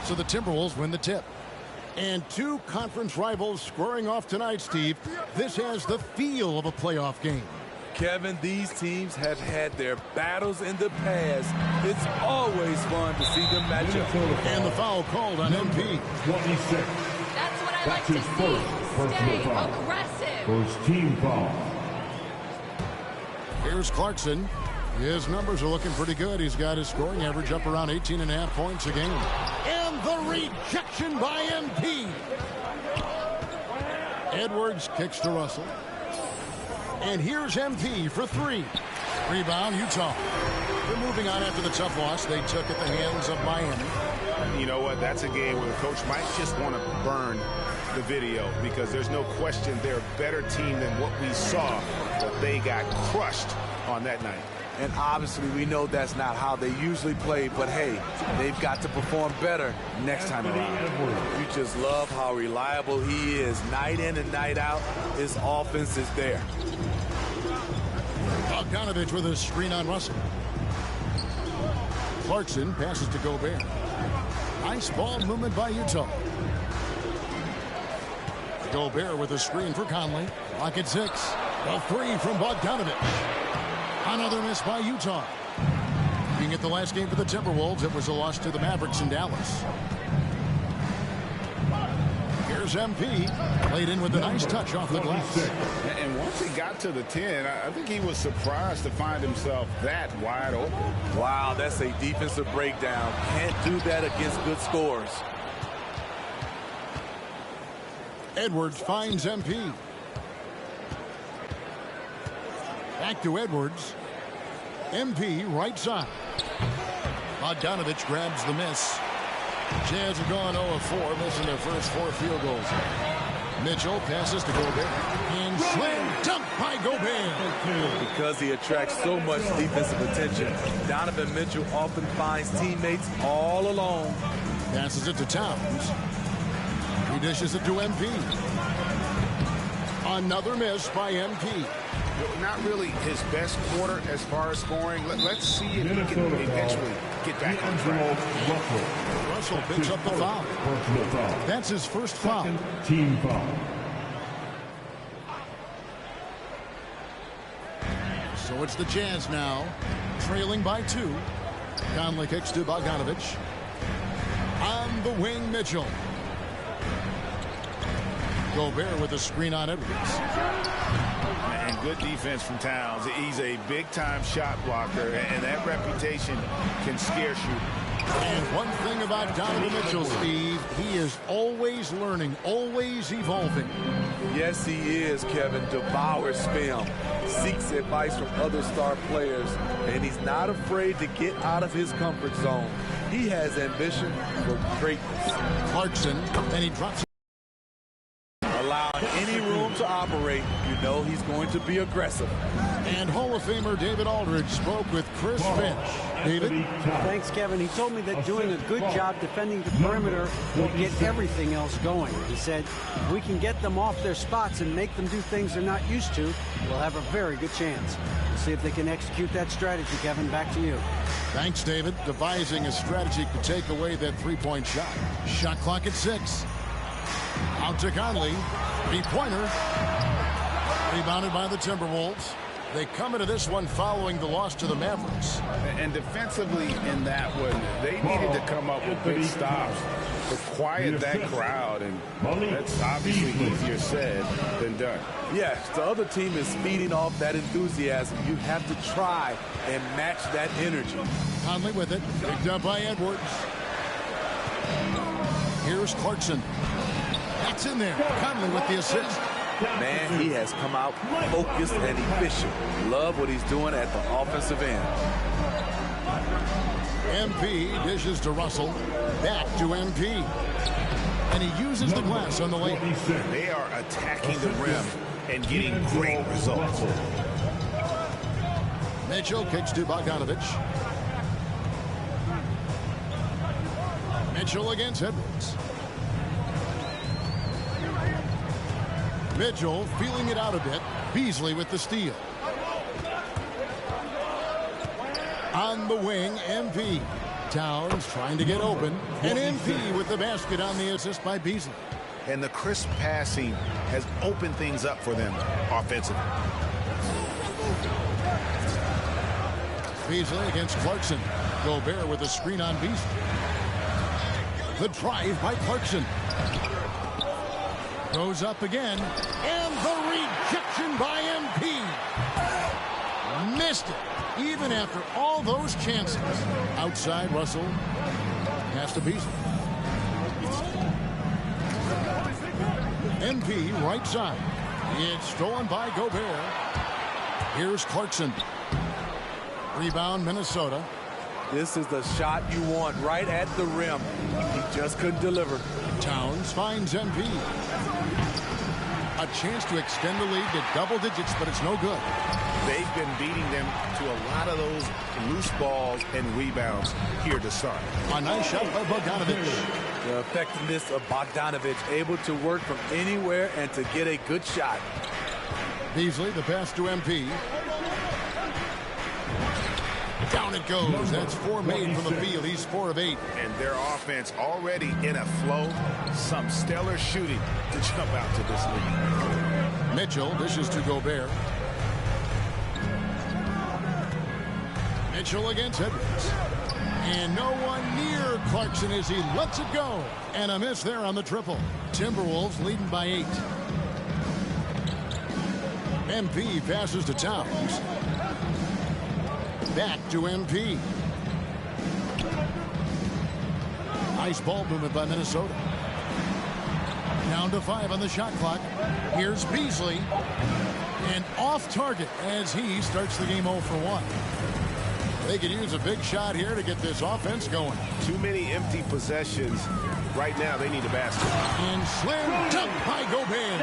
So the Timberwolves win the tip. And two conference rivals squaring off tonight, Steve. This has the feel of a playoff game. Kevin, these teams have had their battles in the past. It's always fun to see them match up. And the foul called on MP. 26. That's what I like to see. Stay aggressive. First team foul. Here's Clarkson. His numbers are looking pretty good. He's got his scoring average up around 18.5 points a game. And the rejection by MP. Edwards kicks to Russell. And here's MP for three. Rebound, Utah. They're moving on after the tough loss they took at the hands of Miami. You know what? That's a game where the coach might just want to burn the video because there's no question they're a better team than what we saw, but they got crushed on that night. And obviously we know that's not how they usually play, but hey, they've got to perform better next time around. You just love how reliable he is. Night in and night out, his offense is there. Bogdanovich with a screen on Russell. Clarkson passes to Gobert. Nice ball movement by Utah. Gobert with a screen for Conley. Lock at 6. A three from Bogdanovich. Another miss by Utah. Being at the last game for the Timberwolves, it was a loss to the Mavericks in Dallas. Here's MP. Played in with a nice touch off the glass. And once he got to the 10, I think he was surprised to find himself that wide open. Wow, that's a defensive breakdown. Can't do that against good scores. Edwards finds MP. Back to Edwards. MP right side. Bogdanovich grabs the miss. Jazz have gone 0 of 4, missing their first 4 field goals. Mitchell passes to Gobert. And slam dunk by Gobert. Because he attracts so much defensive attention, Donovan Mitchell often finds teammates all alone. Passes it to Towns. He dishes it to MP. Another miss by MP. Not really his best quarter as far as scoring. Let's see if he can eventually get back on track. Russell picks up the foul. That's his first foul. Team foul. So it's the Jazz now, trailing by 2. Conley kicks to Bogdanovich. On the wing, Mitchell. Gobert with a screen on Edwards. And good defense from Towns. He's a big-time shot blocker, and that reputation can scare shooters. And one thing about Donovan Mitchell, Steve, he is always learning, always evolving. Yes, he is, Kevin. Devours film, seeks advice from other star players, and he's not afraid to get out of his comfort zone. He has ambition for greatness. Clarkson, and he drops. Allowing any room to operate, you know he's going to be aggressive. And Hall of Famer David Aldridge spoke with Chris Finch. David? Thanks, Kevin. He told me that doing a good job defending the perimeter will get everything else going. He said, if we can get them off their spots and make them do things they're not used to, we'll have a very good chance. We'll see if they can execute that strategy, Kevin. Back to you. Thanks, David. Devising a strategy to take away that three-point shot. Shot clock at 6. Out to Conley. Three-pointer. Rebounded by the Timberwolves. They come into this one following the loss to the Mavericks. And defensively in that one, they needed to come up with big stops to quiet that crowd, and that's obviously easier said than done. Yes, the other team is feeding off that enthusiasm. You have to try and match that energy. Conley with it. Picked up by Edwards. Here's Clarkson. That's in there. Conley with the assist. Man, he has come out focused and efficient. Love what he's doing at the offensive end. MP dishes to Russell. Back to MP. And he uses the glass on the lane. They are attacking the rim and getting great results. Mitchell kicks to Bogdanovich. Mitchell against Edwards. Mitchell feeling it out a bit. Beasley with the steal. On the wing, MP. Towns trying to get open. And MP with the basket on the assist by Beasley. And the crisp passing has opened things up for them offensively. Beasley against Clarkson. Gobert with a screen on Beasley. The drive by Clarkson. Goes up again. And the rejection by MP. Missed it. Even after all those chances. Outside, Russell. Pass to Beasley. MP right side. It's stolen by Gobert. Here's Clarkson. Rebound, Minnesota. This is the shot you want right at the rim. He just couldn't deliver. Towns finds MP. A chance to extend the lead to double digits, but it's no good. They've been beating them to a lot of those loose balls and rebounds here to start. A nice shot by Bogdanovic. The effectiveness of Bogdanovic, able to work from anywhere and to get a good shot. Beasley, the pass to MP. Down it goes. That's 4 made from the field. He's 4 of 8. And their offense already in a flow. Some stellar shooting to jump out to this lead. Mitchell dishes to Gobert. Mitchell against Edwards. And no one near Clarkson as he lets it go. And a miss there on the triple. Timberwolves leading by 8. MP passes to Towns. Back to MP. Nice ball movement by Minnesota. Down to 5 on the shot clock. Here's Beasley. And off target as he starts the game 0 for 1. They could use a big shot here to get this offense going. Too many empty possessions. Right now, they need a basket. And slam dunk by Gobert.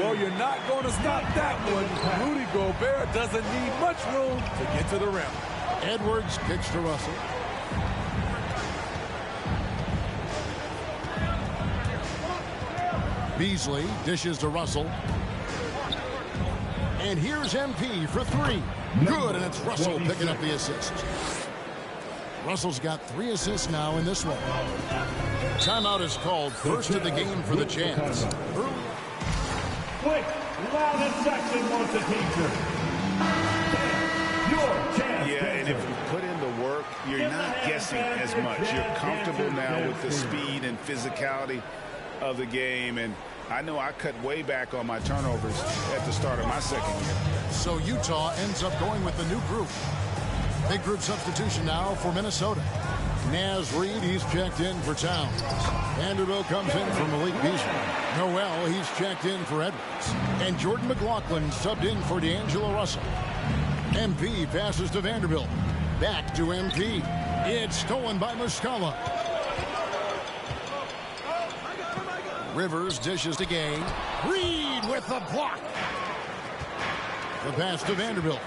Well, you're not going to stop that one. Rudy Gobert doesn't need much room to get to the rim. Edwards kicks to Russell. Beasley dishes to Russell. And here's MP for 3. Good, and it's Russell picking up the assist. Russell's got 3 assists now in this one. Timeout is called. First of the game for the Jazz. Quick, loud and Jackson wants a teacher. Your chance. Yeah, and if you put in the work, you're not guessing as much. You're comfortable now with the speed and physicality of the game. And I know I cut way back on my turnovers at the start of my second year. So Utah ends up going with the new group. Big group substitution now for Minnesota. Naz Reid, he's checked in for Towns. Vanderbilt comes in for Malik Beasley. Noel, he's checked in for Edwards. And Jordan McLaughlin subbed in for D'Angelo Russell. MP passes to Vanderbilt. Back to MP. It's stolen by Muscala. Rivers dishes to Gay. Reid with the block. The pass to Vanderbilt.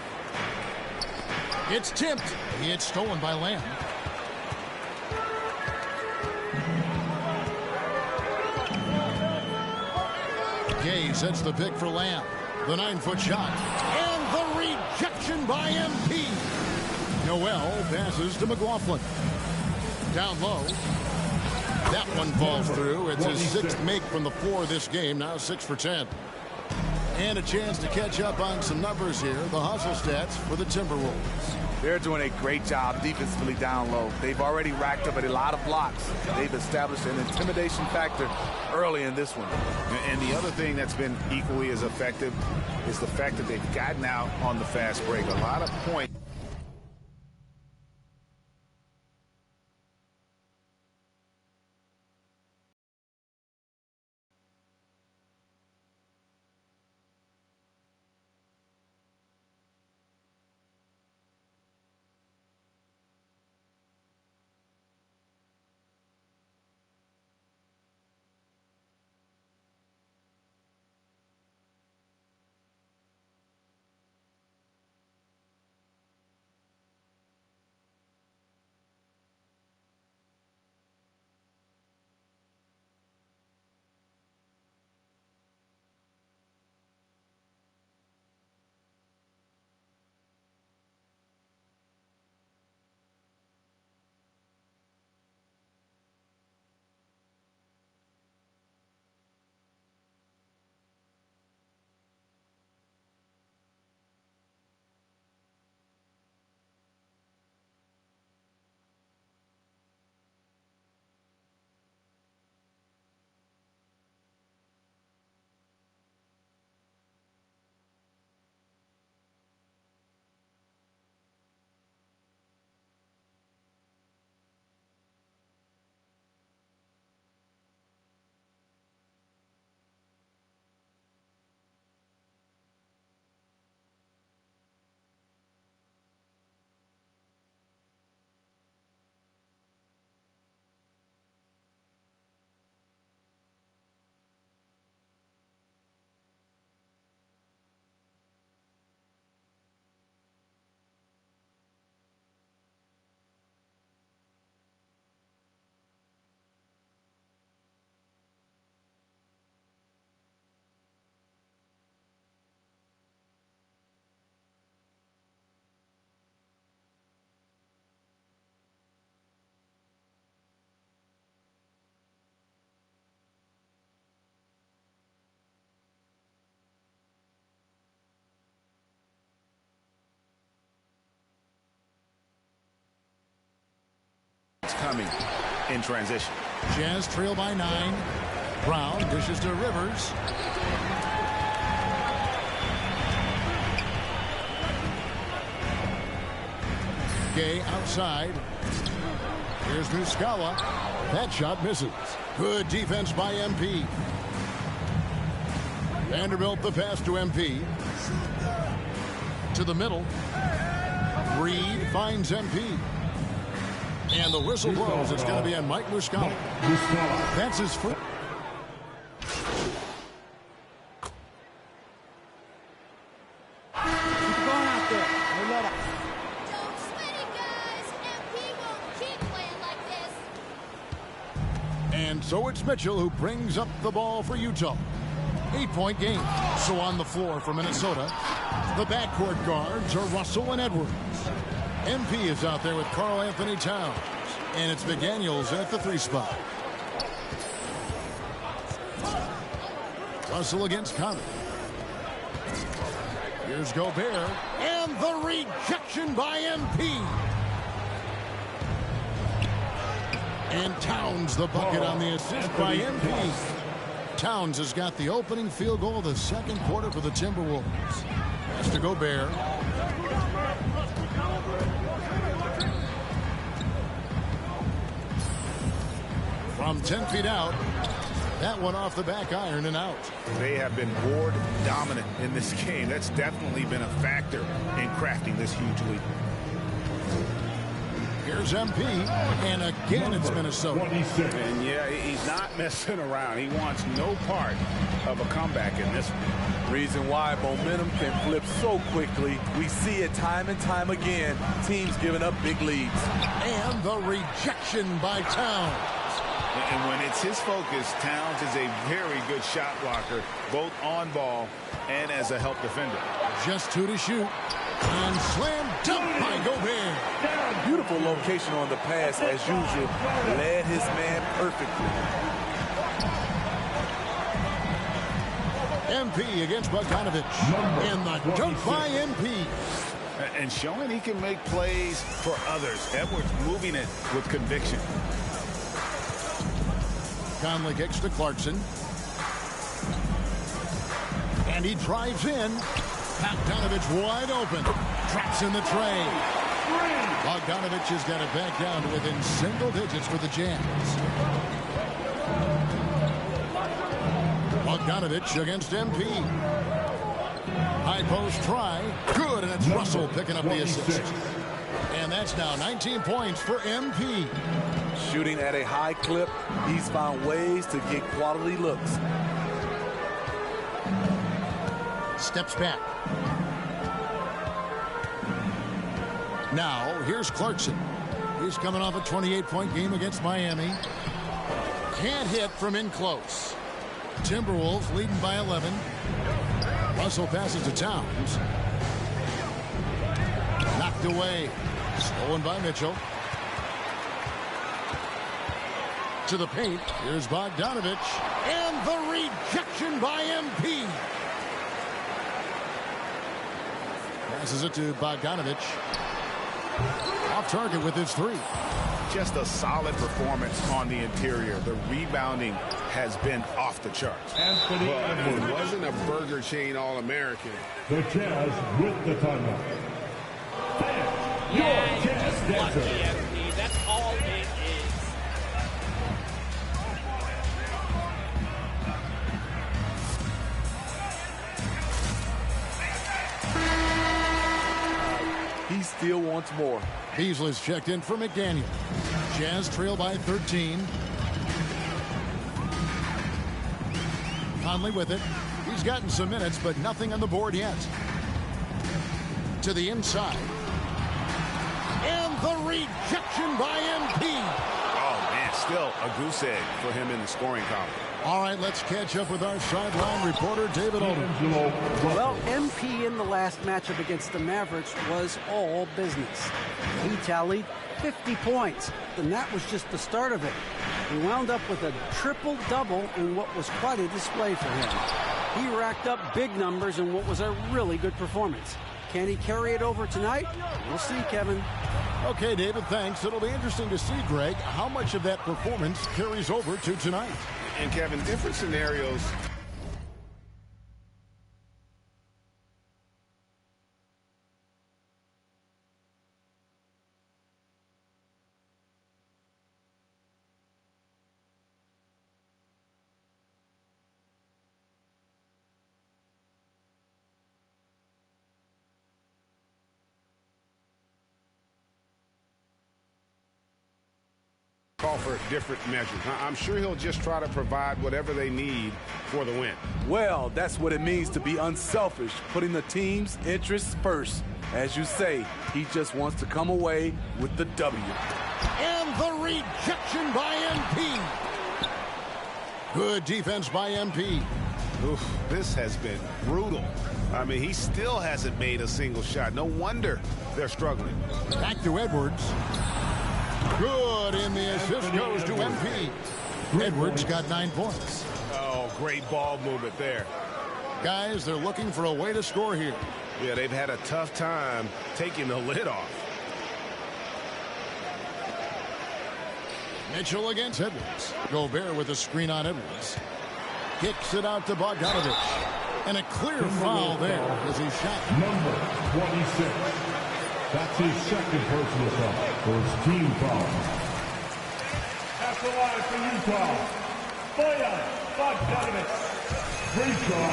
It's tipped. It's stolen by Lamb. Gay sets the pick for Lamb. The 9-foot shot. And the rejection by MP. Noel passes to McLaughlin. Down low. That one falls through. It's his 6th make from the floor this game. Now 6 for 10. And a chance to catch up on some numbers here. The hustle stats for the Timberwolves. They're doing a great job defensively down low. They've already racked up a lot of blocks. They've established an intimidation factor early in this one. And the other thing that's been equally as effective is the fact that they've gotten out on the fast break. A lot of points. coming in transition. Jazz trail by 9. Brown dishes to Rivers. Gay outside. Here's Muscala. That shot misses. Good defense by MP. Vanderbilt the pass to MP. To the middle. Reed finds MP. And the whistle blows. It's going to be on Mike Muscala. That's his first. And so it's Mitchell who brings up the ball for Utah. 8-point game. So on the floor for Minnesota, the backcourt guards are Russell and Edwards. MP is out there with Karl Anthony Towns. And it's McDaniels at the 3 spot. Russell against Conley. Here's Gobert. And the rejection by MP. And Towns the bucket on the assist by MP. Towns has got the opening field goal of the second quarter for the Timberwolves. That's to Gobert. From 10 feet out. That one off the back iron and out. They have been board dominant in this game. That's definitely been a factor in crafting this huge lead. Here's MP, and again it's Minnesota. And yeah, he's not messing around. He wants no part of a comeback in this one. Reason why momentum can flip so quickly. We see it time and time again. Teams giving up big leads. And the rejection by Towns. And when it's his focus, Towns is a very good shot blocker, both on ball and as a help defender. Just 2 to shoot. And slam dunk by Gobert. Beautiful location on the pass as usual. Led his man perfectly. MP against Bogdanovich. And the dunk by MP. And showing he can make plays for others. Edwards moving it with conviction. Conley kicks to Clarkson. And he drives in. Bogdanovich wide open. Traps in the tray. Bogdanovich has got it back down to within single digits for the Jazz. Bogdanovich against MP. High post try. Good, and it's Russell picking up the assist. And that's now 19 points for MP. Shooting at a high clip, he's found ways to get quality looks. Steps back. Now, here's Clarkson. He's coming off a 28-point game against Miami. Can't hit from in close. Timberwolves leading by 11. Russell passes to Towns. Knocked away. Stolen by Mitchell. To the paint. Here's Bogdanovich. And the rejection by MP. Passes it to Bogdanovich. Off target with his 3. Just a solid performance on the interior. The rebounding has been off the charts. Anthony Edwards. It wasn't a Burger Chain All-American. The Jazz with the timeout. Yeah, you're just lucky, MP. That's all it is. He still wants more. Beasley's checked in for McDaniel. Jazz trail by 13. Conley with it. He's gotten some minutes, but nothing on the board yet. To the inside. And the rejection by MP. Oh, man, still a goose egg for him in the scoring column. All right, let's catch up with our sideline reporter, David Olden. Well, MP in the last matchup against the Mavericks was all business. He tallied 50 points, and that was just the start of it. He wound up with a triple-double in what was quite a display for him. He racked up big numbers in what was a really good performance. Can he carry it over tonight? We'll see, Kevin. Okay, David, thanks. It'll be interesting to see, Greg, how much of that performance carries over to tonight. And, Kevin, different scenarios. Call for different measures. I'm sure he'll just try to provide whatever they need for the win. Well, that's what it means to be unselfish, putting the team's interests first. As you say, he just wants to come away with the W. And the rejection by MP. Good defense by MP. Oof, this has been brutal. I mean, he still hasn't made a single shot. No wonder they're struggling. Back to Edwards. Good, and the assist goes to MP. Edwards got 9 points. Oh, great ball movement there. Guys, they're looking for a way to score here. Yeah, they've had a tough time taking the lid off. Mitchell against Edwards. Gobert with a screen on Edwards. Kicks it out to Bogdanovich. And a clear foul there as he shot. Number 26. That's his second personal foul for his team foul. At the line for Utah, Bojan Bogdanovich. Free throw.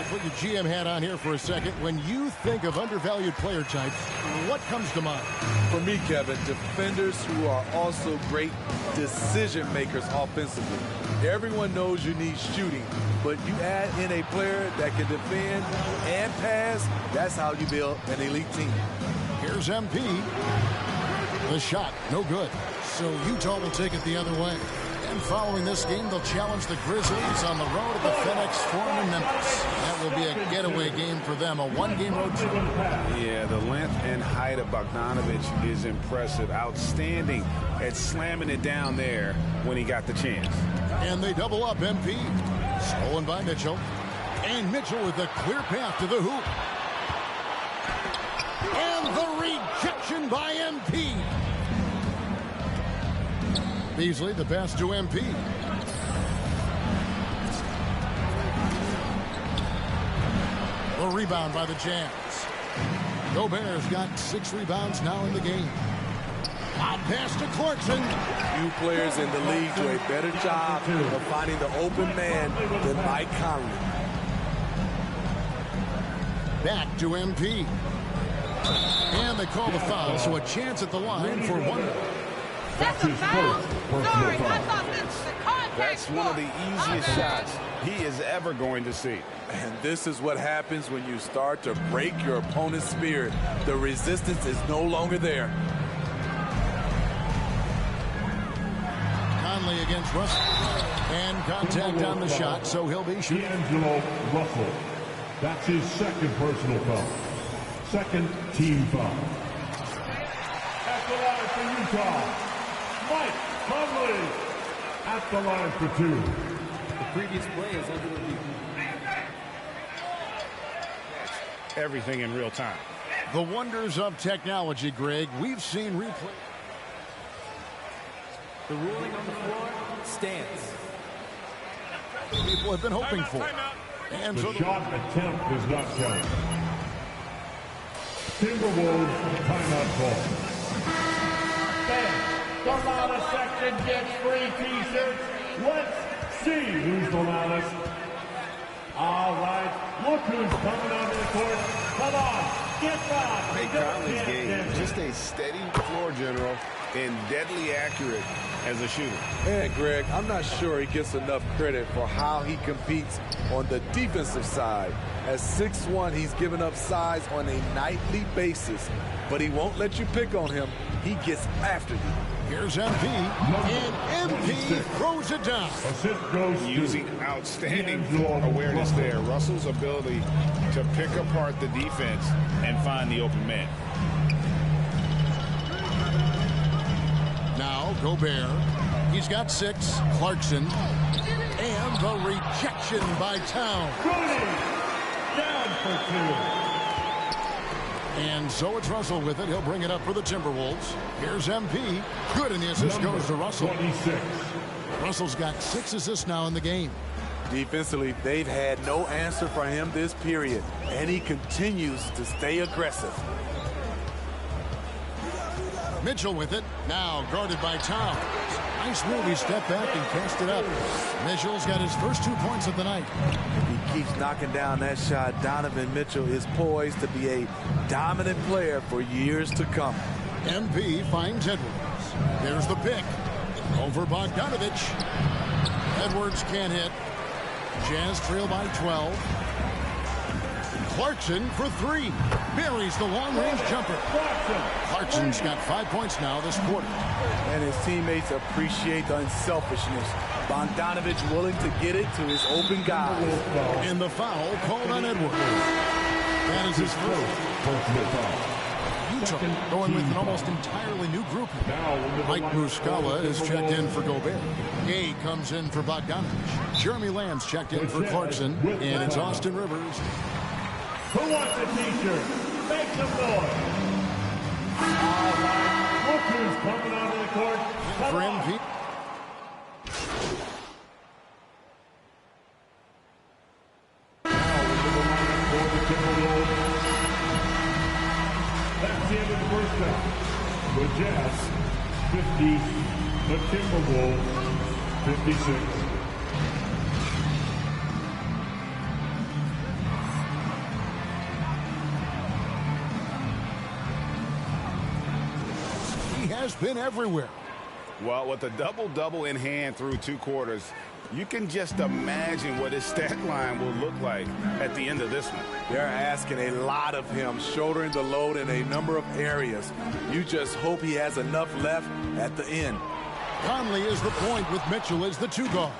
Put your GM hat on here for a second. When you think of undervalued player types, what comes to mind? For me, Kevin, defenders who are also great decision makers offensively. Everyone knows you need shooting, but you add in a player that can defend and pass, that's how you build an elite team. Here's MP. The shot, no good. So Utah will take it the other way. And following this game, they'll challenge the Grizzlies on the road at the FedEx Forum in Memphis. That will be a getaway game for them, a one-game road trip. Yeah, the length and height of Bogdanovich is impressive. Outstanding at slamming it down there when he got the chance. And they double up MP. Stolen by Mitchell. And Mitchell with a clear path to the hoop. And the rejection by MP. Beasley, the pass to MP. The rebound by the Jazz. Gobert's got 6 rebounds now in the game. Out pass to Clarkson. Few players in the league do a better job of finding the open man than Mike Conley. Back to MP. And they call the foul, so a chance at the line for one. That's a foul? Sorry, I thought this was a contact. That's one of the easiest shots he is ever going to see. And this is what happens when you start to break your opponent's spirit. The resistance is no longer there. Conley against Russell. And contact on the shot, so he'll be shooting. D'Angelo Russell. That's his second personal foul. Second team foul. At the line for Utah, Mike Conley. At the line for 2. The previous play is under review. Everything in real time. The wonders of technology, Greg. We've seen replay. The ruling on the floor stands. People have been hoping for. And The so shot attempt does not count. Timberwolves timeout ball. The loudest section gets free t-shirts. Let's see who's the loudest. All right, look who's coming onto the court. Come on, get back. Mike Conley's game, just a steady floor general and deadly accurate as a shooter. And Greg, I'm not sure he gets enough credit for how he competes on the defensive side. At 6'1", he's given up size on a nightly basis, but he won't let you pick on him. He gets after you. here's MP. And MP throws it down. Assist goes Using outstanding floor awareness there. Russell's ability to pick apart the defense and find the open man. Now Gobert. He's got 6. Clarkson. And the rejection by Town. Down for 2. And so it's Russell with it. He'll bring it up for the Timberwolves. Here's MP. Good, and the assist goes to Russell. 26. Russell's got 6 assists now in the game. Defensively, they've had no answer for him this period, and he continues to stay aggressive. Mitchell with it. Now guarded by Towns. Nice move. He stepped back and cast it up. Mitchell's got his first 2 points of the night. If he keeps knocking down that shot, Donovan Mitchell is poised to be a dominant player for years to come. MP finds Edwards. There's the pick. Over Bogdanovich. Edwards can't hit. Jazz trail by 12. Clarkson for 3. Buries the long-range jumper. Clarkson's got 5 points now this quarter. And his teammates appreciate the unselfishness. Bogdanovich willing to get it to his open guys. And the foul called on Edwards. That is his first. Utah going with an almost entirely new group. Mike Muscala is checked in for Gobert. Gay comes in for Bogdanovich. Jeremy Lamb's checked in for Clarkson. And it's Austin Rivers. Who wants a t-shirt? Make some noise. All right. Look who's coming onto the court. For MP. That's the end of the first half. The Jazz 50, the Timberwolves 56. Has been everywhere. Well, with a double-double in hand through 2 quarters, you can just imagine what his stat line will look like at the end of this one. They're asking a lot of him, shouldering the load in a number of areas. You just hope he has enough left at the end. Conley is the point with Mitchell as the 2 guard.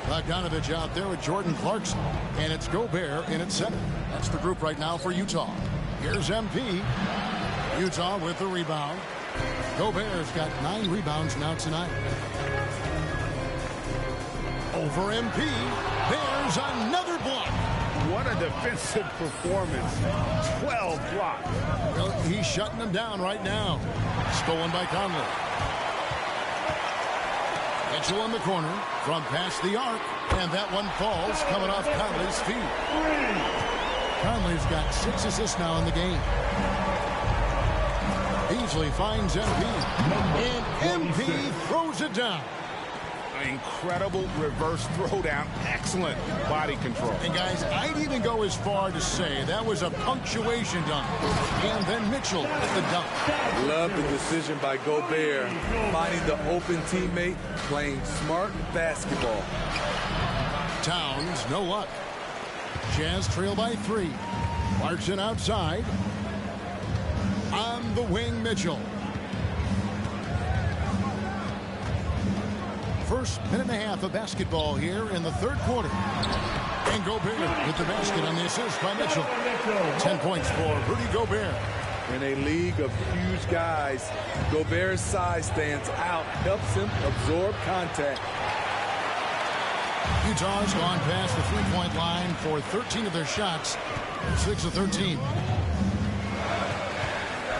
Bogdanovich out there with Jordan Clarkson. And it's Gobert in at center. That's the group right now for Utah. Here's MP. Utah with the rebound. Gobert's got 9 rebounds now tonight. Over MP. There's another block. What a defensive performance. 12 blocks. Well, he's shutting them down right now. Stolen by Conley. Mitchell in the corner from past the arc. And that one falls coming off Conley's feet. Conley's got 6 assists now in the game. Beasley finds MP. And MP throws it down. Incredible reverse throwdown. Excellent body control. And guys, I'd even go as far to say that was a punctuation dunk. And then Mitchell at the dunk. Love the decision by Gobert. Finding the open teammate, playing smart basketball. Towns, no luck. Jazz trail by 3. Clarkson outside. On the wing, Mitchell. First minute and a half of basketball here in the 3rd quarter. And Gobert with the basket on the assist by Mitchell. 10 points for Rudy Gobert. In a league of huge guys, Gobert's size stands out, helps him absorb contact. Utah's gone past the 3-point line for 13 of their shots. 6 of 13.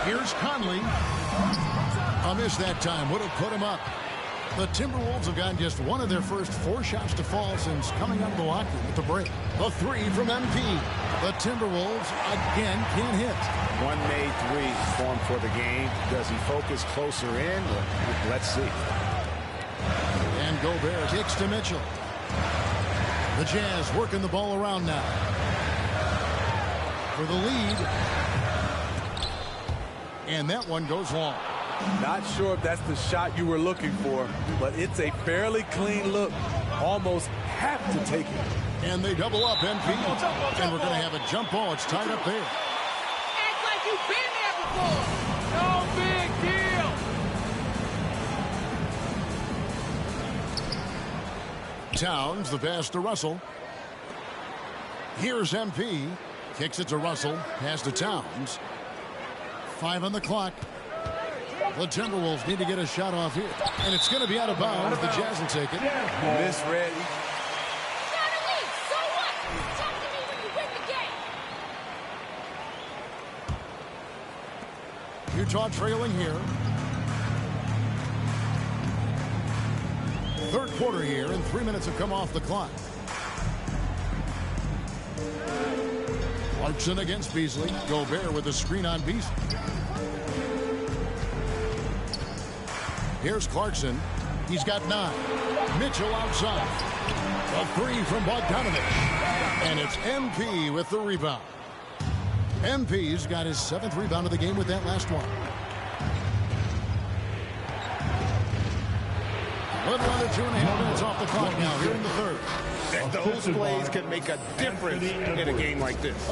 Here's Conley. A miss that time. Would have put him up. The Timberwolves have gotten just one of their first 4 shots to fall since coming out of Milwaukee with the break. The 3 from MP. The Timberwolves again can't hit. One made 3 formed for the game. Does he focus closer in? Let's see. And Gobert kicks to Mitchell. The Jazz working the ball around now. For the lead. And that one goes long. Not sure if that's the shot you were looking for, but it's a fairly clean look. Almost have to take it. And they double up MP. And we're going to have a jump ball. It's tied up there. Act like you've been there before. No big deal. Towns, the pass to Russell. Here's MP. Kicks it to Russell. Pass to Towns. 5 on the clock. The Timberwolves need to get a shot off here. And it's going to be out of bounds. The Jazz will take it. Misread. Utah trailing here. Third quarter here, and 3 minutes have come off the clock. Clarkson against Beasley. Gobert with a screen on Beasley. Here's Clarkson. He's got 9. Mitchell outside. A 3 from Bogdanovich. And it's MP with the rebound. MP's got his 7th rebound of the game with that last one. A little under 2.5 minutes off the clock now here in the third. Those plays can make a difference in a game like this.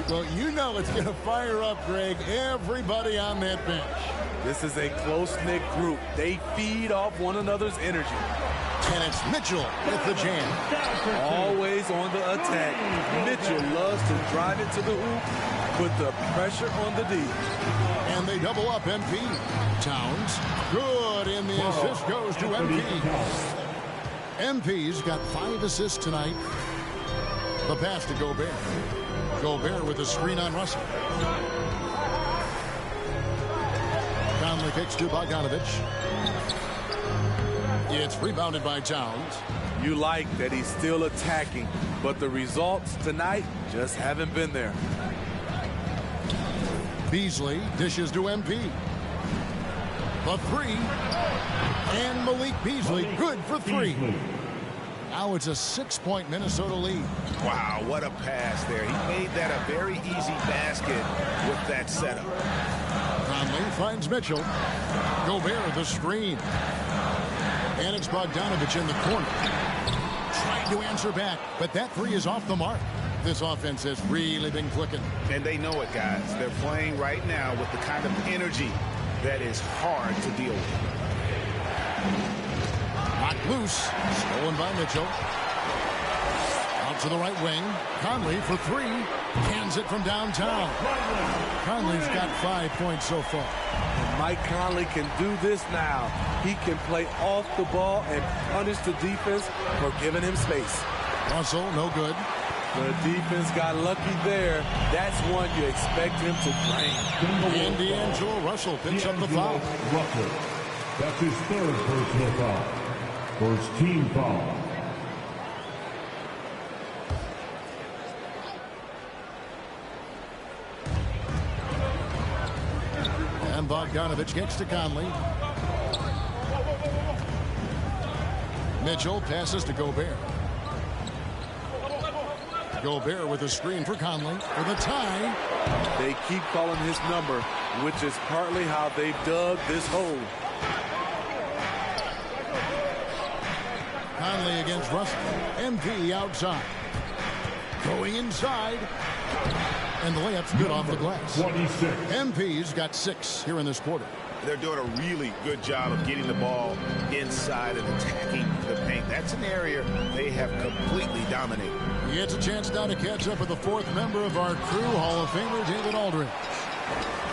Well, you know it's going to fire up, Greg, everybody on that bench. This is a close-knit group. They feed off one another's energy. And it's Mitchell with the jam. Always on the attack. Mitchell loves to drive it to the hoop, put the pressure on the D. And they double up MP. Towns, good, and the assist goes to MP. MP's got 5 assists tonight. The pass to Gobert. Gobert with a screen on Russell. Conley kicks to Bogdanovich. It's rebounded by Towns. You like that he's still attacking, but the results tonight just haven't been there. Beasley dishes to MP. The 3. And Malik Beasley good for 3. Now it's a 6-point Minnesota lead. Wow, what a pass there. He made that a very easy basket with that setup. Conley finds Mitchell. Gobert the screen. And it's Bogdanovich in the corner. Trying to answer back, but that 3 is off the mark. This offense has really been clicking. And they know it, guys. They're playing right now with the kind of energy that is hard to deal with. Knocked loose. Stolen by Mitchell. Out to the right wing. Conley for 3. Cans it from downtown. Conley's got 5 points so far. And Mike Conley can do this now. He can play off the ball and punish the defense for giving him space. Russell, no good. The defense got lucky there. That's one you expect him to drain. And D'Angelo Russell picks up the foul. Russell. That's his 3rd personal foul. First team foul. And Bogdanovich gets to Conley. Mitchell passes to Gobert. Gobert with a screen for Conley for the tie. They keep calling his number, which is partly how they've dug this hole. Conley against Russell. MP outside. Going inside. And the layup's good off the glass. 26. MP's got 6 here in this quarter. They're doing a really good job of getting the ball inside and attacking the paint. That's an area they have completely dominated. He gets a chance now to catch up with the 4th member of our crew, Hall of Famer David Aldridge.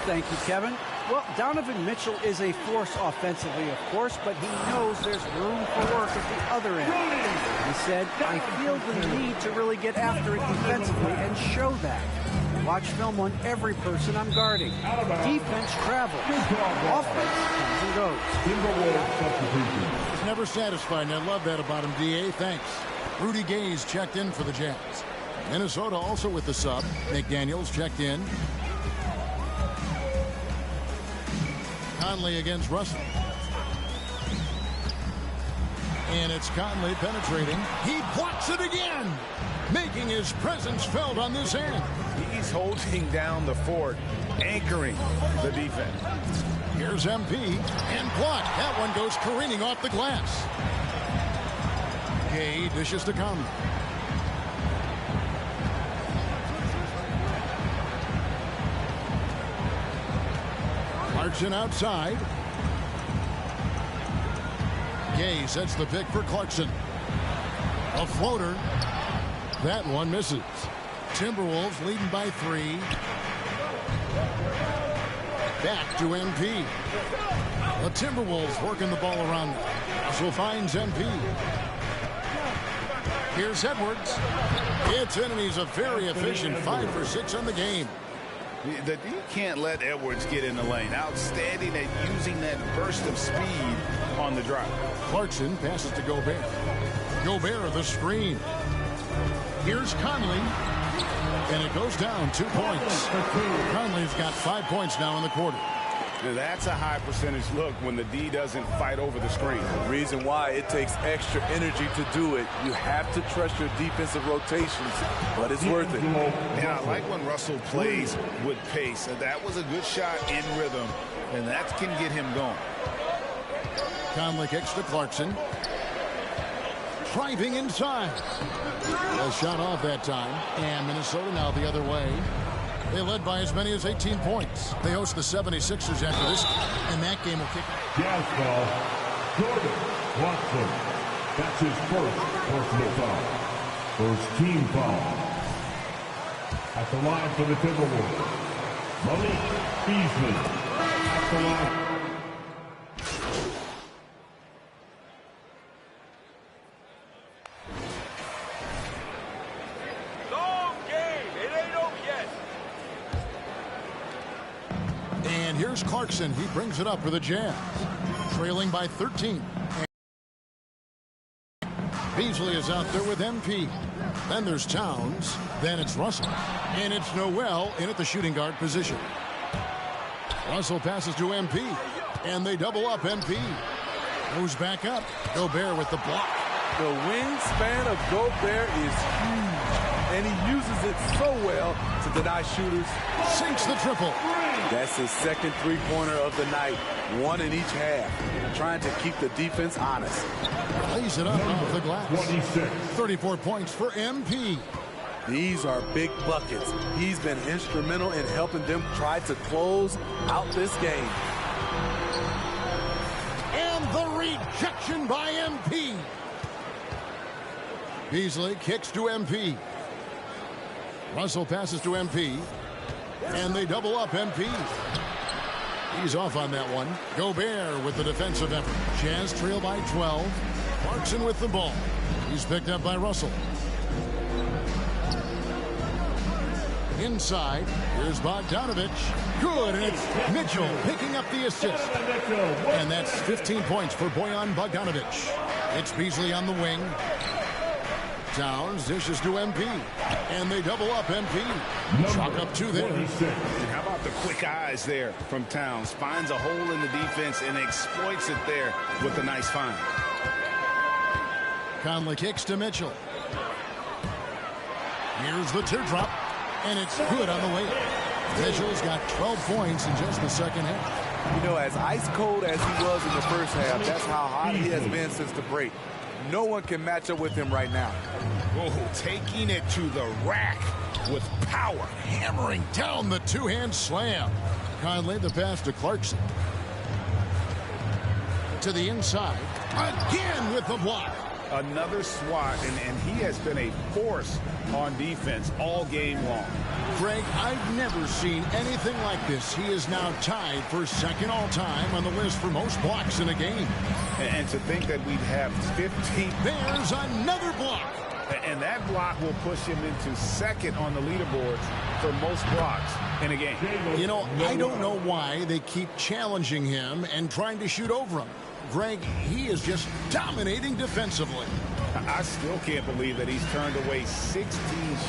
Thank you, Kevin. Well, Donovan Mitchell is a force offensively, of course, but he knows there's room for work at the other end. He said, I feel the need to really get after it defensively and show that. Watch film on every person I'm guarding. Defense travels. Offense comes and goes. He's never satisfied, and I love that about him, D.A. Thanks. Rudy Gay's checked in for the Jazz. Minnesota also with the sub. McDaniels checked in. Conley against Russell. And it's Conley penetrating. He blocks it again, making his presence felt on this end. He's holding down the fort, anchoring the defense. Here's MP and blocked. That one goes careening off the glass. Gay dishes to Conley. Clarkson outside. Gay sets the pick for Clarkson. A floater. That one misses. Timberwolves leading by 3. Back to MP. The Timberwolves working the ball around. Russell finds MP. Here's Edwards. It's in, and he's a very efficient 5 for 6 on the game. You can't let Edwards get in the lane. Outstanding at using that burst of speed on the drive. Clarkson passes to Gobert. Gobert, the screen. Here's Conley. And it goes down 2 points. Conley's got 5 points now in the quarter. Now that's a high percentage look when the D doesn't fight over the screen. The reason why it takes extra energy to do it. You have to trust your defensive rotations, but it's worth it. And I like when Russell plays with pace. That was a good shot in rhythm, and that can get him going. Conley kicks to Clarkson. Driving inside. A shot off that time. And Minnesota now the other way. They led by as many as 18 points. They host the 76ers after this, and that game will kick. Jazz foul. Jordan Watson. That's his first personal foul. First team foul. At the line for the Timberwolves, Malik Beasley. At the line. Here's Clarkson. He brings it up for the Jazz. Trailing by 13. Beasley is out there with MP. Then there's Towns. Then it's Russell. And it's Noel in at the shooting guard position. Russell passes to MP. And they double up MP. Moves back up. Gobert with the block. The wingspan of Gobert is huge. And he uses it so well to deny shooters. Sinks the triple. That's his second three-pointer of the night. One in each half. Trying to keep the defense honest. Lays it up off the glass. 26. 34 points for MP. These are big buckets. He's been instrumental in helping them try to close out this game. And the rejection by MP. Beasley kicks to MP. Russell passes to MP. And they double up MP. He's off on that one. Gobert with the defensive effort. Jazz trail by 12. Clarkson with the ball. He's picked up by Russell. Inside, here's Bogdanovich. Good, and it's Mitchell picking up the assist. And that's 15 points for Bojan Bogdanovich. It's Beasley on the wing. Towns dishes to MP. And they double up MP. Chalk up two there. And how about the quick eyes there from Towns? Finds a hole in the defense and exploits it there with a nice find. Conley kicks to Mitchell. Here's the teardrop. And it's good on the way. Mitchell's got 12 points in just the second half. You know, as ice cold as he was in the first half, that's how hot he has been since the break. No one can match up with him right now. Oh, taking it to the rack with power. Hammering down the two-hand slam. Conley the pass to Clarkson. To the inside. Again with the block. Another swat, and he has been a force on defense all game long. Greg, I've never seen anything like this. He is now tied for second all-time on the list for most blocks in a game. And to think that we'd have 15. There's another block. And that block will push him into second on the leaderboards for most blocks in a game. You know, I don't know why they keep challenging him and trying to shoot over him. Greg, he is just dominating defensively. I still can't believe that he's turned away 16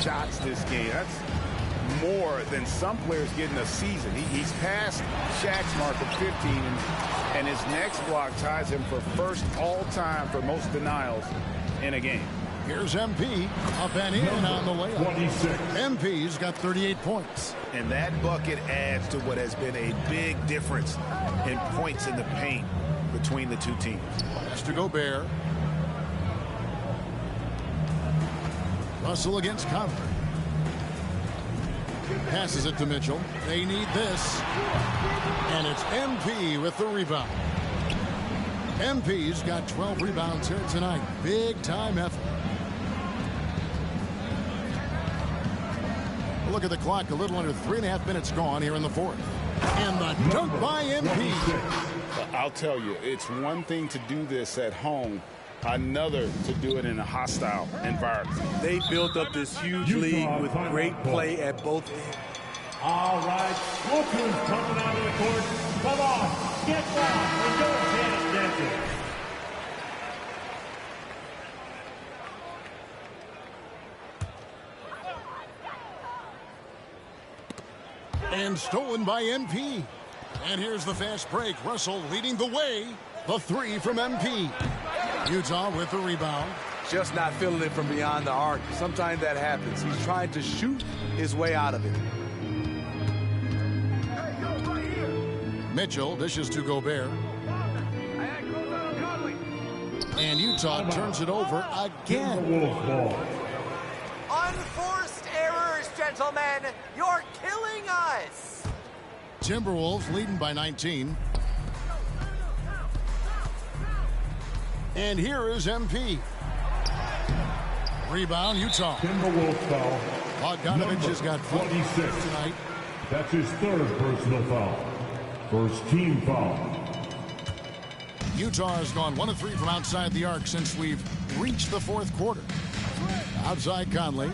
shots this game. That's more than some players get in a season. He's passed Shaq's mark of 15, and his next block ties him for first all-time for most denials in a game. Here's MP, up and in on the layup. 26. MP's got 38 points. And that bucket adds to what has been a big difference in points in the paint between the two teams. Pass to Gobert. Russell against Conley. Passes it to Mitchell. They need this. And it's MP with the rebound. MP's got 12 rebounds here tonight. Big time effort. Look at the clock. A little under 3.5 minutes gone here in the fourth. And the dunk by MP. I'll tell you, it's one thing to do this at home, another to do it in a hostile environment. They built up this huge lead with great play at both ends. All right, look who's coming out of the court. Come on, get down and go dance dancing. And stolen by MP. And here's the fast break. Russell leading the way. The three from MP. Utah with the rebound. Just not feeling it from beyond the arc. Sometimes that happens. He's trying to shoot his way out of it. Mitchell dishes to Gobert. And Utah turns it over again. Unforced errors, gentlemen. You're killing us. Timberwolves leading by 19. And here is MP. Rebound, Utah. Timberwolves foul. Bogdanovich has got 26 tonight. That's his third personal foul. First team foul. Utah has gone 1 of 3 from outside the arc since we've reached the fourth quarter. Outside Conley.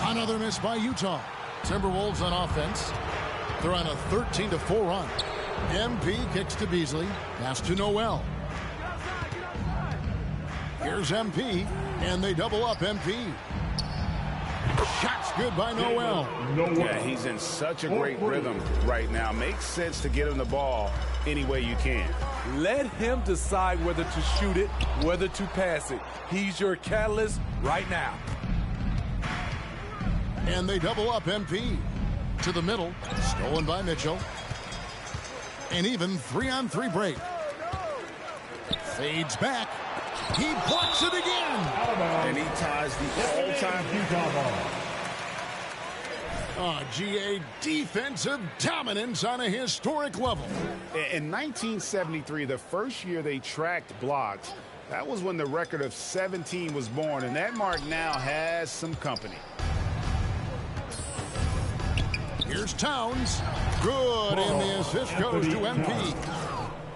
Another miss by Utah. Timberwolves on offense. They're on a 13-4 run. MP kicks to Beasley. Pass to Noel. Here's MP, and they double up MP. Shots good by Noel. Yeah, he's in such a great rhythm right now. Makes sense to get him the ball any way you can. Let him decide whether to shoot it, whether to pass it. He's your catalyst right now. And they double up MP. To the middle, stolen by Mitchell. And even 3-on-3 break. Fades back. He blocks it again. And he ties the all-time Utah ball. GA defensive dominance on a historic level. In 1973, the first year they tracked blocks, that was when the record of 17 was born, and that mark now has some company. Here's Towns. Good, and the assist goes to MP.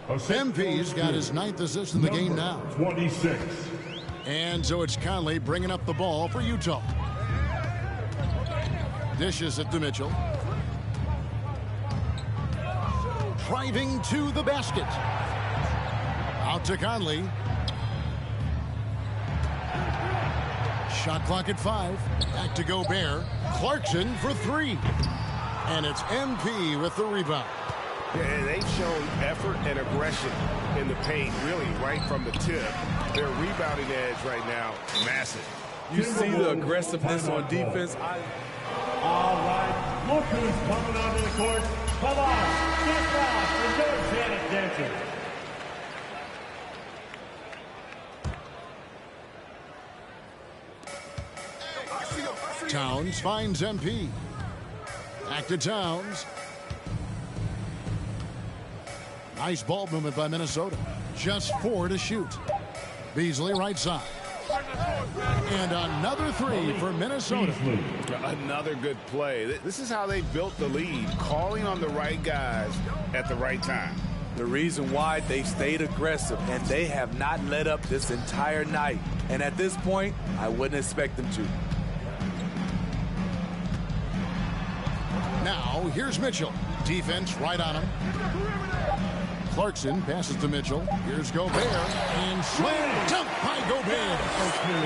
MP's got his 9th assist in the game now. 26. And so it's Conley bringing up the ball for Utah. Dishes it to Mitchell. Driving to the basket. Out to Conley. Shot clock at 5. Back to Gobert. Clarkson for 3. And it's MP with the rebound. Yeah, they've shown effort and aggression in the paint, really, right from the tip. Their rebounding edge right now, massive. You see the aggressiveness on defense. All right, look who's coming onto the court. Come on, get down and go Janet dancing. Towns finds MP. Back to Towns. Nice ball movement by Minnesota. Just 4 to shoot. Beasley right side. And another 3 for Minnesota. Another good play. This is how they built the lead, calling on the right guys at the right time. The reason why they stayed aggressive, and they have not let up this entire night. And at this point, I wouldn't expect them to. Now, here's Mitchell. Defense right on him. Clarkson passes to Mitchell. Here's Gobert. And slam dunk by Gobert.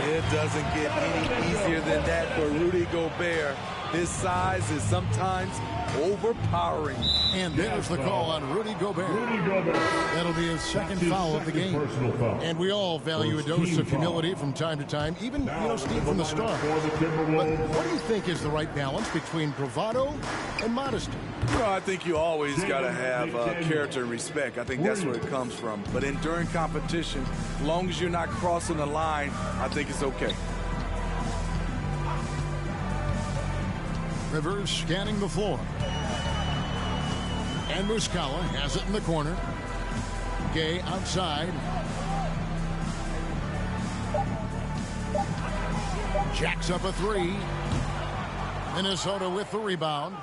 It doesn't get any easier than that for Rudy Gobert. His size is sometimes overpowering. And there's the call on Rudy Gobert. That'll be his second foul of the game. And we all value a dose of humility from time to time, even, Steve, from the start. But what do you think is the right balance between bravado and modesty? I think you always got to have character and respect. I think that's where it comes from. But during competition, as long as you're not crossing the line, I think it's okay. Rivers scanning the floor. And Muscala has it in the corner. Gay outside. Jacks up a 3. Minnesota with the rebound.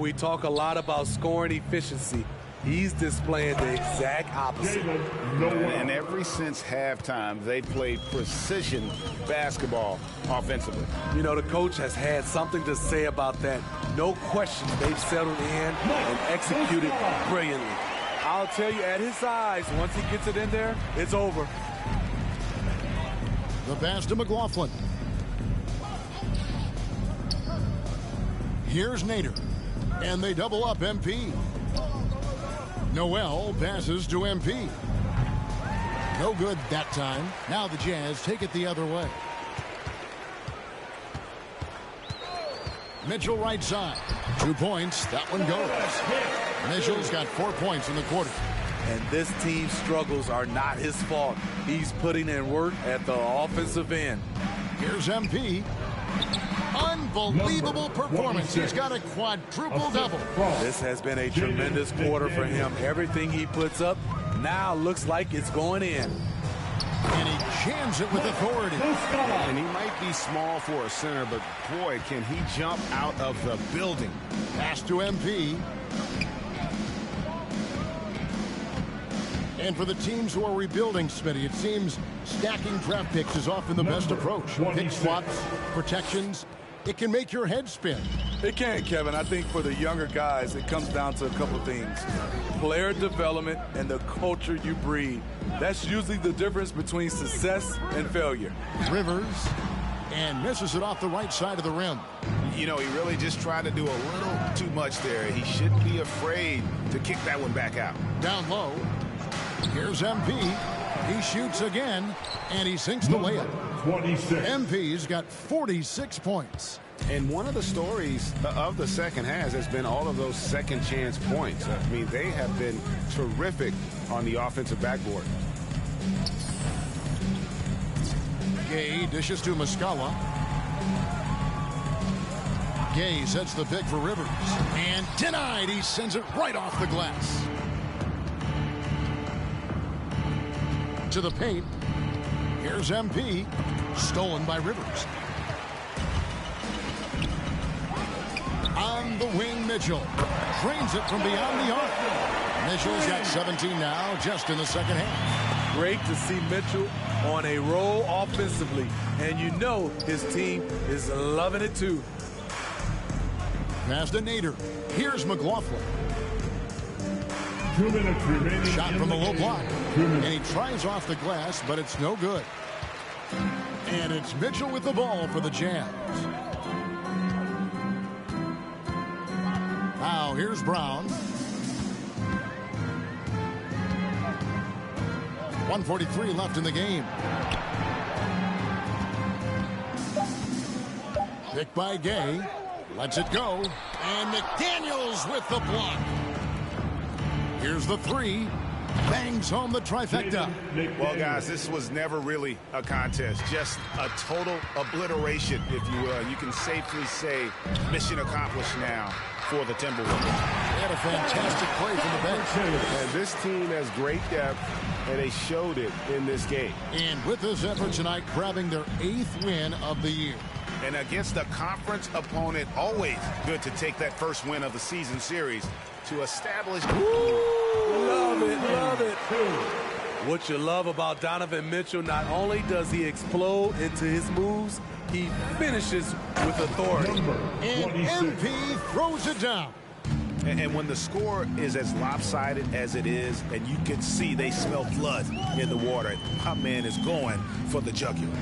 We talk a lot about scoring efficiency. He's displaying the exact opposite. And ever since halftime, they played precision basketball offensively. You know, the coach has had something to say about that. No question, they've settled in and executed brilliantly. I'll tell you, at his size, once he gets it in there, it's over. The pass to McLaughlin. Here's Nader. And they double up MP. Noel passes to MP. No good that time. Now the Jazz take it the other way. Mitchell right side. 2 points. That one goes. Mitchell's got 4 points in the quarter. And this team's struggles are not his fault. He's putting in work at the offensive end. Here's MP. Unbelievable performance. He's got a quadruple-double. This has been a tremendous quarter for him. Everything he puts up now looks like it's going in. And he jams it with authority. And he might be small for a center, but boy, can he jump out of the building. Pass to MP. And for the teams who are rebuilding, Smitty, it seems stacking draft picks is often the best approach. Pick swaps, protections. It can make your head spin. It can, Kevin. I think for the younger guys, it comes down to a couple things. Player development and the culture you breed. That's usually the difference between success and failure. Rivers, and misses it off the right side of the rim. You know, he really just tried to do a little too much there. He shouldn't be afraid to kick that one back out. Down low. Here's MP. He shoots again, and he sinks the layup. 26. MP's got 46 points. And one of the stories of the second half has been all of those second chance points. I mean, they have been terrific on the offensive backboard. Gay dishes to Muscala. Gay sets the pick for Rivers. And denied. He sends it right off the glass. To the paint. Here's MP. Stolen by Rivers. On the wing, Mitchell. Drains it from beyond the arc. Mitchell's got 17 now, just in the second half. Great to see Mitchell on a roll offensively. And you know his team is loving it too. Pass to Nader. Here's McLaughlin. 2 minutes remaining. Shot from the low block. And he tries off the glass, but it's no good. And it's Mitchell with the ball for the Jazz. Now here's Brown. 1:43 left in the game. Picked by Gay. Lets it go. And McDaniels with the block. Here's the three. Bangs home the trifecta. Well, guys, this was never really a contest. Just a total obliteration, if you will. You can safely say mission accomplished now for the Timberwolves. They had a fantastic play from the bench. And this team has great depth, and they showed it in this game. And with this effort tonight, grabbing their 8th win of the year. And against a conference opponent, always good to take that first win of the season series to establish. Love it, love it. What you love about Donovan Mitchell, not only does he explode into his moves, he finishes with authority. And MP throws it down. And when the score is as lopsided as it is, and you can see they smell blood in the water, my man is going for the jugular.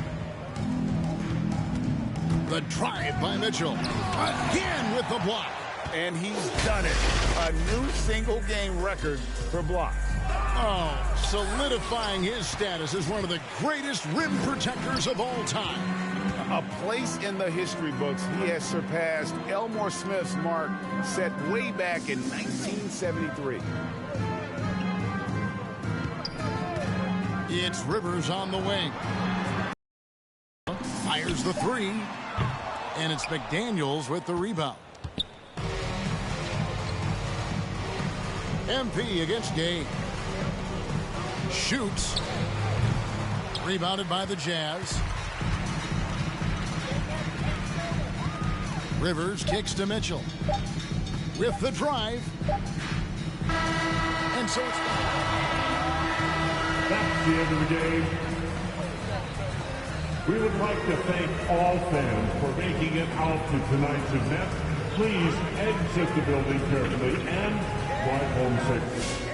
The drive by Mitchell. Again with the block. And he's done it. A new single-game record for blocks. Oh, solidifying his status as one of the greatest rim protectors of all time. A place in the history books. He has surpassed Elmore Smith's mark set way back in 1973. It's Rivers on the wing. Fires the three. And it's McDaniels with the rebound. MP against Gay. Shoots. Rebounded by the Jazz. Rivers kicks to Mitchell. With the drive. And so it's... That's the end of the game. We would like to thank all fans for making it out to tonight's event. Please exit the building carefully and drive home safely.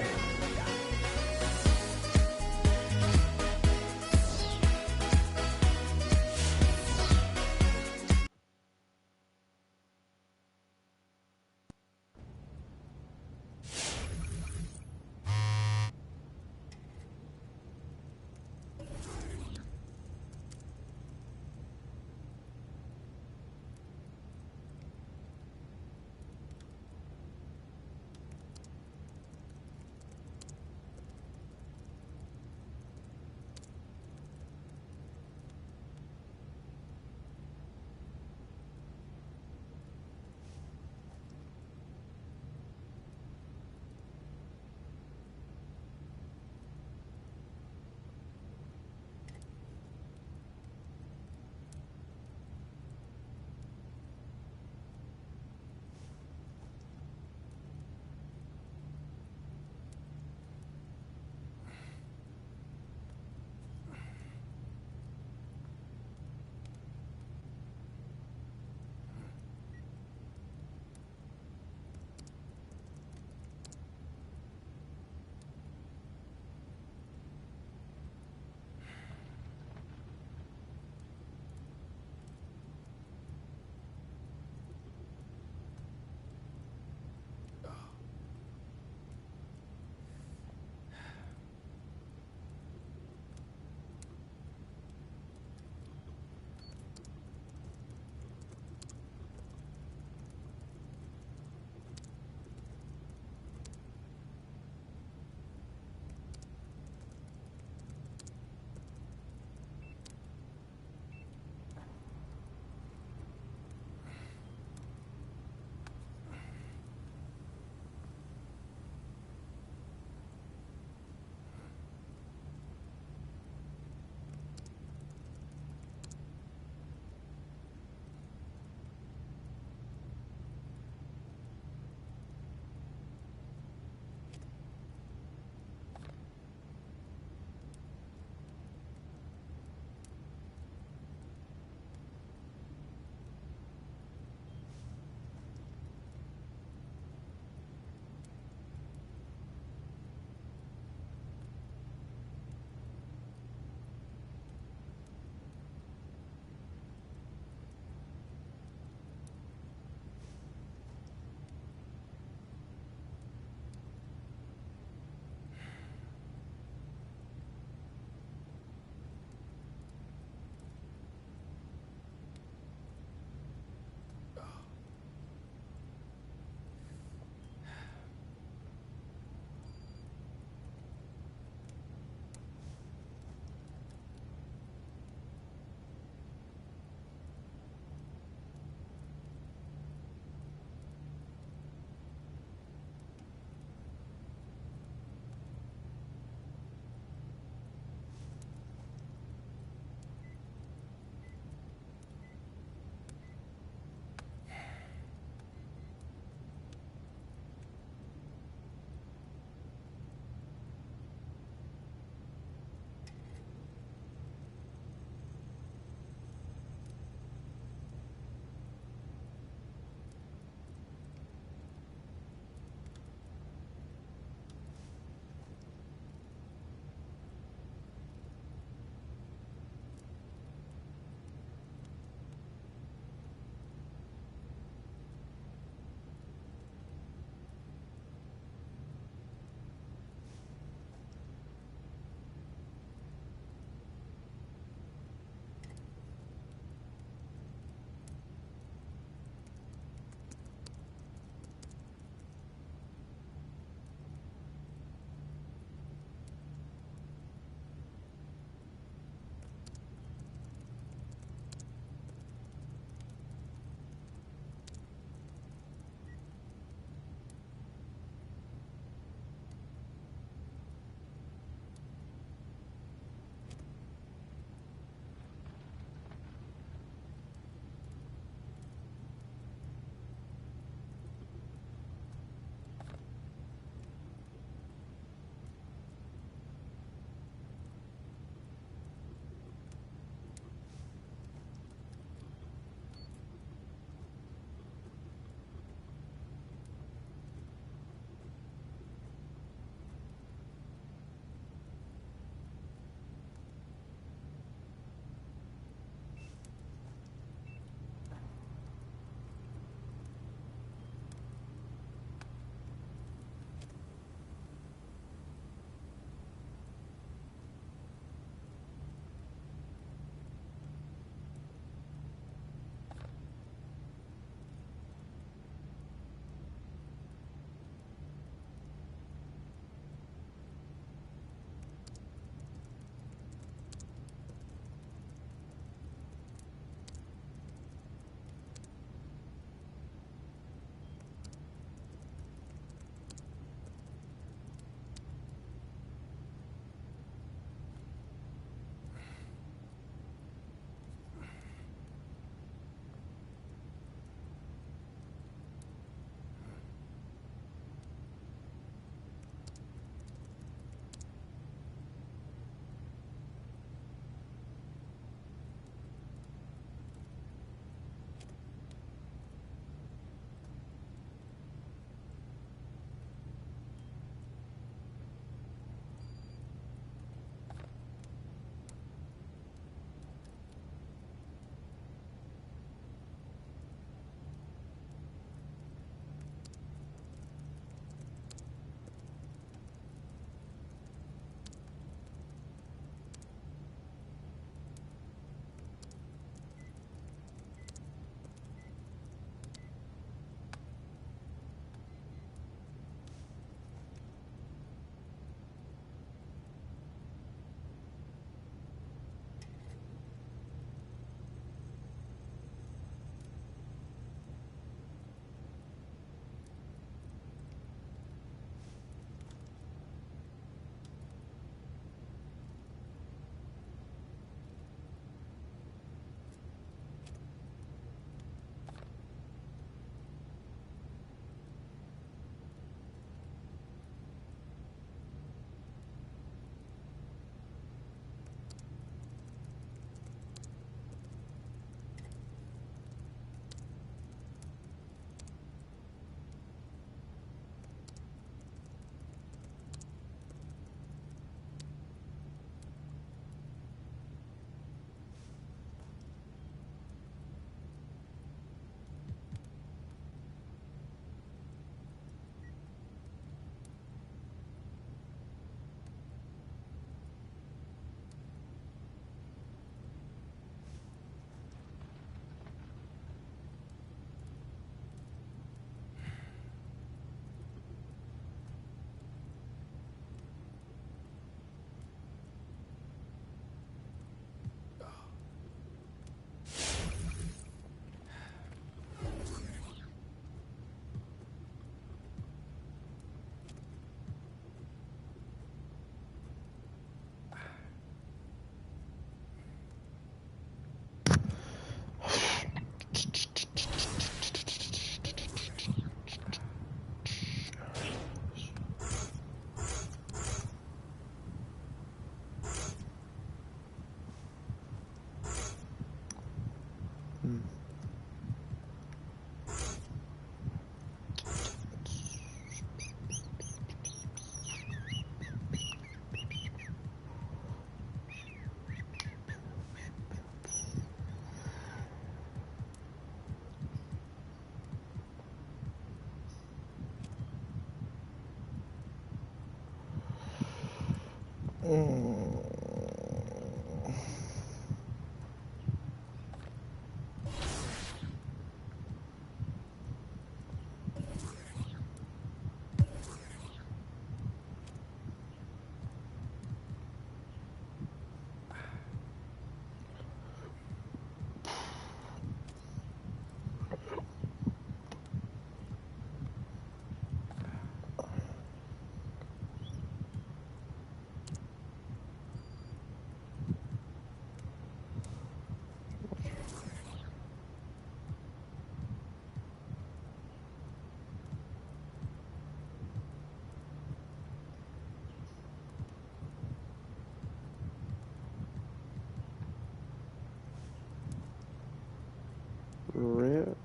Rip.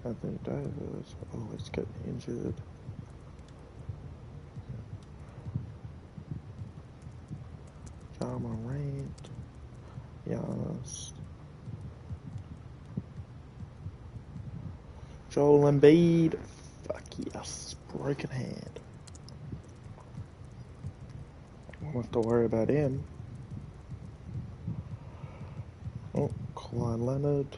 Anthony Davis. Oh, he's getting injured. Ja Morant. Giannis. Joel Embiid. Fuck yes. Broken hand. Won't have to worry about him. Oh, Kawhi Leonard.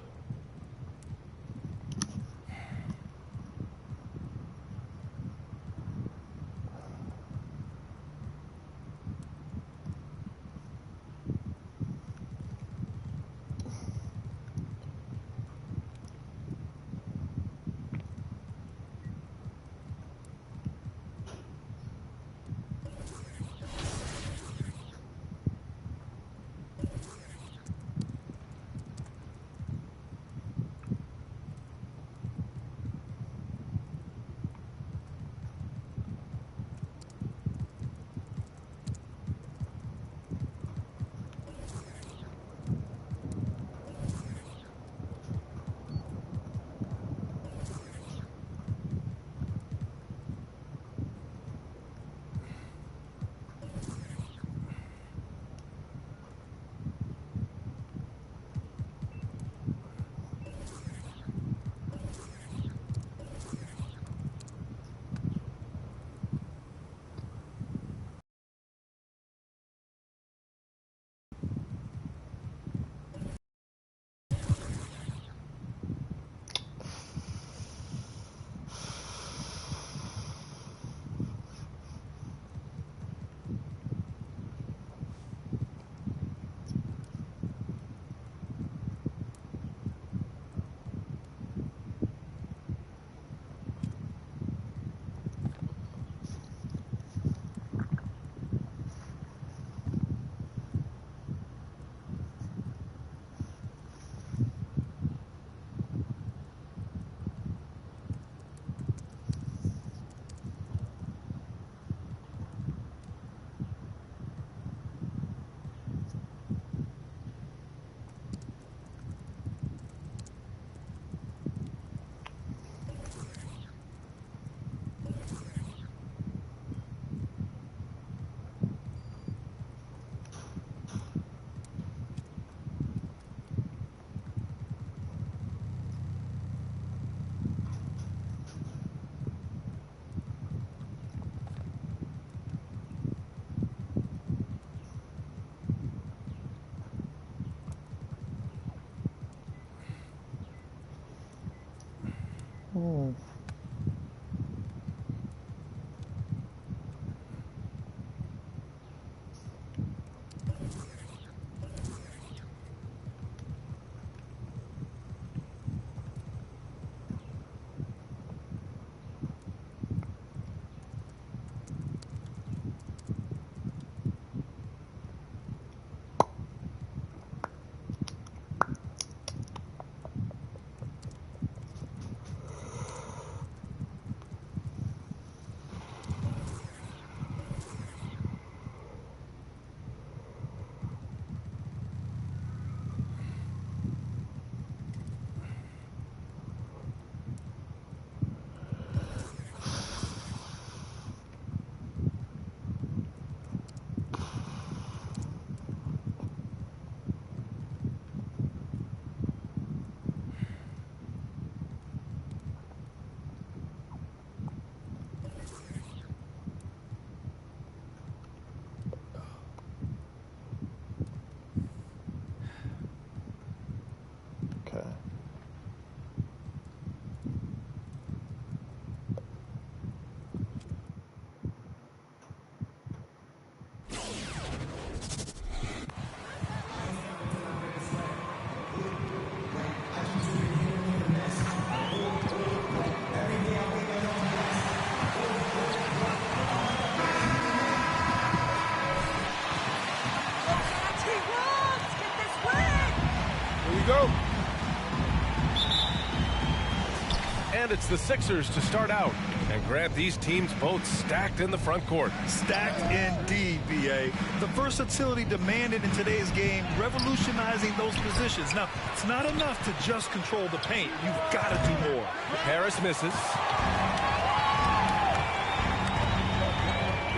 and it's the Sixers to start out. And grab these teams both stacked in the front court. Stacked indeed, B.A. The versatility demanded in today's game, revolutionizing those positions. Now, it's not enough to just control the paint. You've got to do more. Harris misses.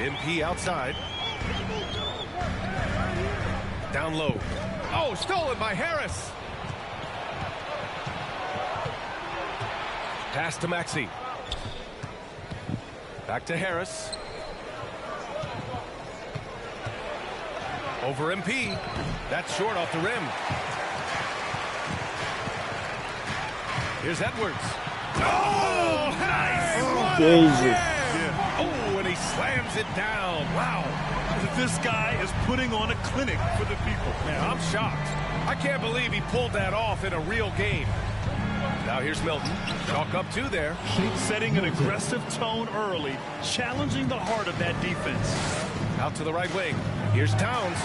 MP outside. Down low. Oh, stolen by Harris. Pass to Maxey. Back to Harris. Over MP. That's short off the rim. Here's Edwards. Oh, nice! Jesus. Oh, and he slams it down. Wow. This guy is putting on a clinic for the people. Man, I'm shocked. I can't believe he pulled that off in a real game. Now here's Milton. Chalk up 2 there. Setting an aggressive tone early, challenging the heart of that defense. Out to the right wing. Here's Towns.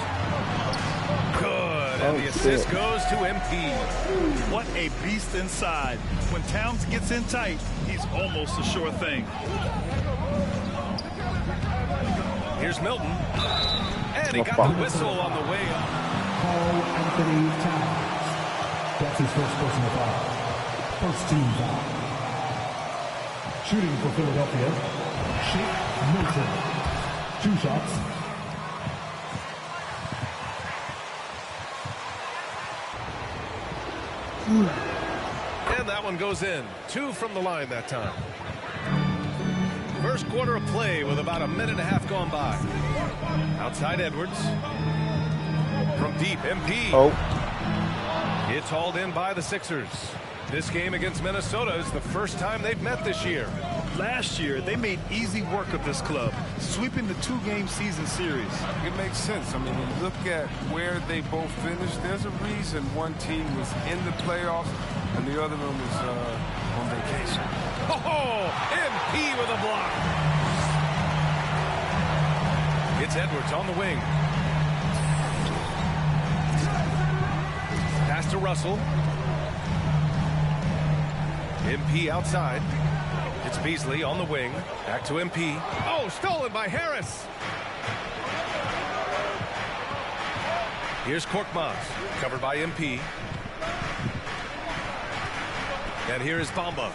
Good. And the assist goes to MP. What a beast inside. When Towns gets in tight, he's almost a sure thing. Here's Milton. And he got the whistle on the way up. Carl Anthony Towns. That's his first personal foul. First team foul. Shooting for Philadelphia, Shake Milton. 2 shots. And that one goes in. 2 from the line that time. First quarter of play with about a minute and a half gone by. Outside Edwards. From deep, MP. Oh. It's hauled in by the Sixers. This game against Minnesota is the first time they've met this year. Last year, they made easy work of this club, sweeping the 2-game season series. It makes sense. I mean, when you look at where they both finished, there's a reason one team was in the playoffs and the other one was on vacation. Oh, MP with a block. It's Edwards on the wing. Pass to Russell. MP outside. It's Beasley on the wing. Back to MP. Oh, stolen by Harris. Here's Korkmaz, covered by MP. And here is Bamba.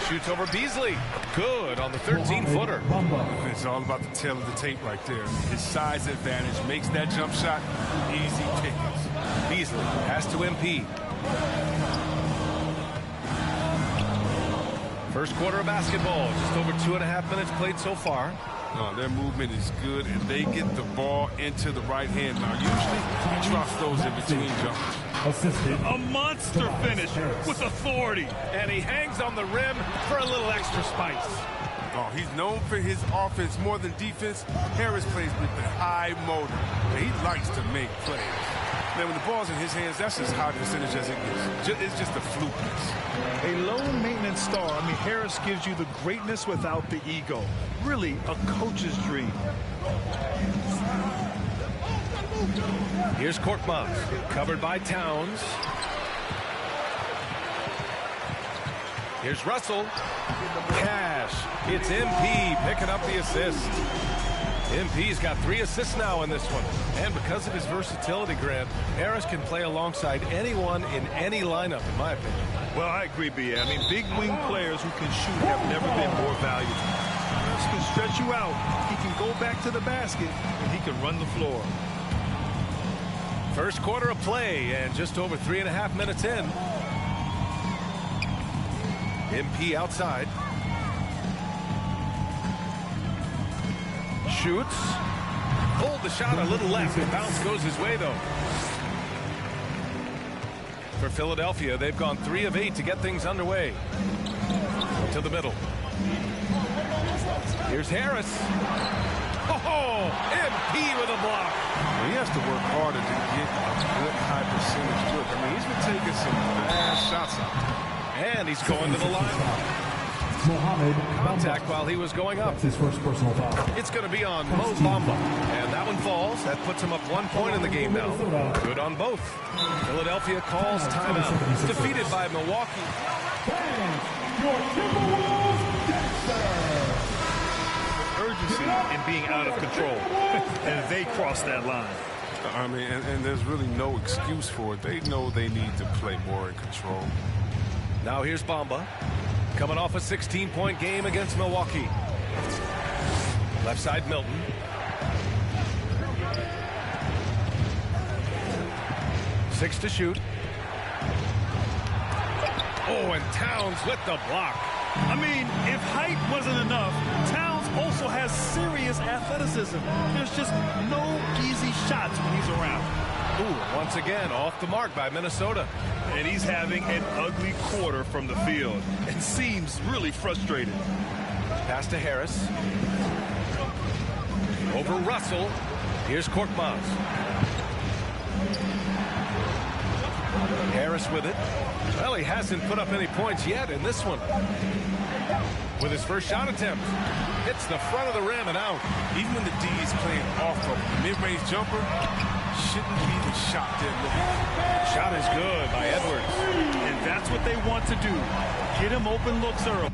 Shoots over Beasley. Good on the 13-footer. It's all about the tail of the tape right there. His size advantage makes that jump shot easy pickings. Beasley pass to MP. First quarter of basketball, just over 2.5 minutes played so far. Their movement is good, and they get the ball into the right hand. Now, usually, you trust those in between jumpers. A monster finish with authority. And he hangs on the rim for a little extra spice. Oh, he's known for his offense more than defense. Harris plays with the high motor. He likes to make plays. Man, when the ball's in his hands, that's as high percentage as it gets. It's just a flukiness. A low maintenance star. I mean, Harris gives you the greatness without the ego. Really a coach's dream. Here's Korkmaz, covered by Towns. Here's Russell. Cash. It's MP picking up the assist. MP's got 3 assists now in this one. And because of his versatility, Grant, Harris can play alongside anyone in any lineup, in my opinion. Well, I agree, B.A. I mean, big wing players who can shoot have never been more valuable. Harris can stretch you out. He can go back to the basket, and he can run the floor. First quarter of play, and just over 3.5 minutes in. MP outside. Shoots. Pulled the shot a little left. The bounce goes his way, though. For Philadelphia, they've gone 3 of 8 to get things underway. To the middle. Here's Harris. Oh, MP with a block. Well, he has to work harder to get a good high percentage look. I mean, he's been taking some bad shots out there. And he's going to the line. Contact while he was going up. His first personal foul. It's going to be on Mo Bamba. And that one falls. That puts him up 1 point in the game now. Good on both. Philadelphia calls timeout. Defeated by Milwaukee. Urgency in being out of control. And they cross that line. I mean, and there's really no excuse for it. They know they need to play more in control. Now here's Bamba. Coming off a 16-point game against Milwaukee. Left side, Milton. Six to shoot. Oh, and Towns with the block. I mean, if height wasn't enough, Towns also has serious athleticism. There's just no easy shots when he's around. Ooh, once again, off the mark by Minnesota. And he's having an ugly quarter from the field and seems really frustrated. Pass to Harris. Over Russell. Here's Korkmaz. Harris with it. Well, he hasn't put up any points yet in this one. With his first shot attempt. Hits the front of the rim and out. Even when the D is playing off a mid-range jumper, shouldn't be the shot they're looking for. Shot is good by Edwards. And that's what they want to do. Get him open looks early.